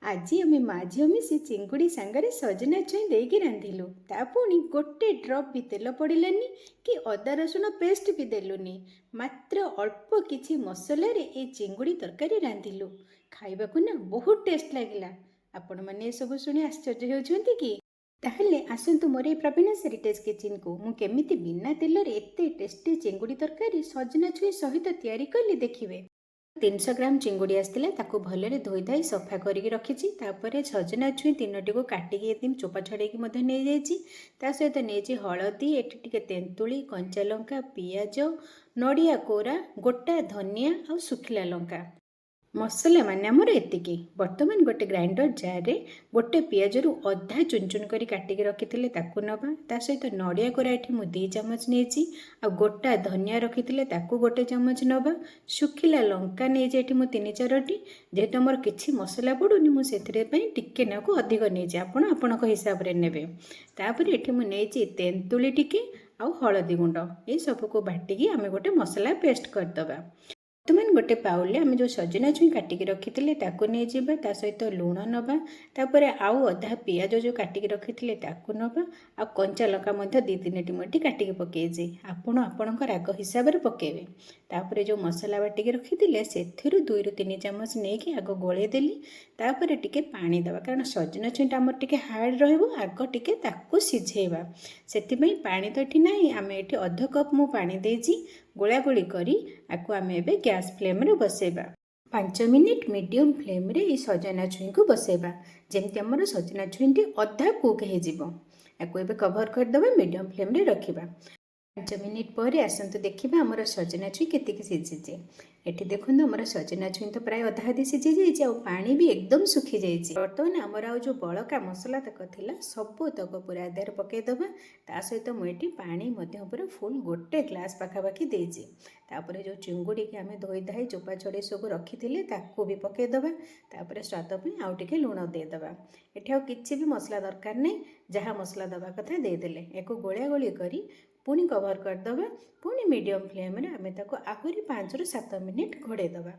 आज आम माँ झील मिसी चिंगुड़ी सांगरे सजना छुई देकी रांधिलु ता पुणी गोटे ड्रप भी तेल पड़लानी कि अदा रसुण पेस्ट भी देलुनी मात्र अल्प किछि मसला रे ए चिंगुड़ी तरकारी रांधिलु खाइबाकू ना बहुत टेस्ट लागिला। आपण माने सब शुणी आश्चर्य होउछन्ती कि ताहले आसंतु मोर प्रवीणास हेरिटेज किचन को मु केमिति बिना तेल रे एते टेस्टी चिंगुड़ी तरकारी सजना छुई सहित तैयारी कली देखिबे। 300 ग्राम चिंगुड़ी आसला ताको भलरे धोई धाई सफा करके रखी तापर सजना छुई 3टी को काटिकी एकदम चोपा छड़ेकी नहीं जाइए ता सहित नहीं हलदी एटी टिके तेंतुली कंचा लंका पियाज नड़िया कोरा गोटा धनिया और सुखिला लंका मसला माने आमर एतिकी। बर्तमान गोटे ग्राइंडर जार रे गोटे पियाज रु अधा चुन चुन करी काटिकी रखिथिले ताकू नबा ता सहित नड़िया कोरा एठी मु 2 चमच नेछि आ गोटा धनिया रखिथिले ताकू गोटे चमच नबा सुखिला लंका नेछि एठी मु 3-4टी जेहेतु आमर किछि मसला पडुनी मु सेथिरे पई टिके नाकू अधिक नेछि आपण आपणक हिसाब रे नेबे। तापर एठी मु नेछि तेंतुली टिके आ हळदी गुंड ए सब को बाटिकी आमे गोटे मसला पेस्ट कर दबा। बर्तमान गोटे पाउले आम जो सजना छुई काटिकी रखी ताकू नहीं जावा ता सहित लुण नबा तापर आउ अधा पियाज जो काटिकी रखी ताकू नबा आ कंचा लंका 2-3टी मुठी काटिकी पकेजे आपण आपणक राग हिसाब से पकेबे। तापर जो मसला बाटिकी रखी से 2-3 चमच नहीं आग गोले देली तापर टिके पानी दबा कारण सजना छुईटा आमर टिके हार्ड रहिबो आग टिके ताकू सिझेबा सेतिपई पानी तो एठी नाही आमे एठी अध कप मु पानी देजी गोला गोली करी आकु आमे एबे गैस फ्लेम रे बसेबा 5 मिनिट मीडियम फ्लेम रे ई सजना छुई को बसेबा जेमति हमर सजना छुईटी अधा कुक हे जिवो आकु एबे कवर कर दबा मीडियम फ्लेम रे रखिबा 5 मिनिट पर आसंतु देखिबा हमर सजना छुई केतिकी सिझिजे। एठी देखुन हमर सजना छुई तो प्राय अधा आधी सिझी जाइए और पानी भी एकदम सुखी जाइए। बर्तमान आमर आ जो बड़का मसला तक थिला सब तक पूरा देर पकई दबा ता सहित मुझे पानी पूरा फुल गोटे ग्लास पाखापाखि देजी तापर जो चिंगुड़ी के आम धोई धाई चोपा छड़े सब रखी ताकू भी पकई दबा तापर स्वाद पे आउ टिके लुण देदबा। एठी आ किछि भी मसला दरकार नहीं जहाँ मसला दबा कथा देदेले एको गोलिया गोली करी पुणी कवर करदबा पुणी मीडियम फ्लेम रे आमे ताको आहुरी 5-7 मिनिट घोड़े दबा।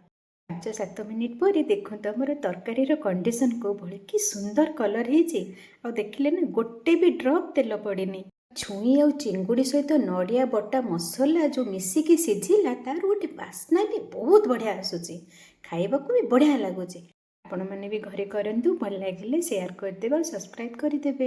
5-7 मिनिट पर देखो आमर तरकारी कंडीशन को भली कि सुंदर कलर है आ देखिले ना गोटे भी ड्रप तेल पड़ेनी छुई आ चिंगुड़ी सहित नड़िया बटा मसला जो मिसिकी सिझिला तार गोटे बास्ना भी बहुत बढ़िया आसूची खाइबाकू भी बढ़िया लगुच। आपण मैंने भी घरे करंतु भल लगे शेयर करदेबे सब्सक्राइब करदेबे।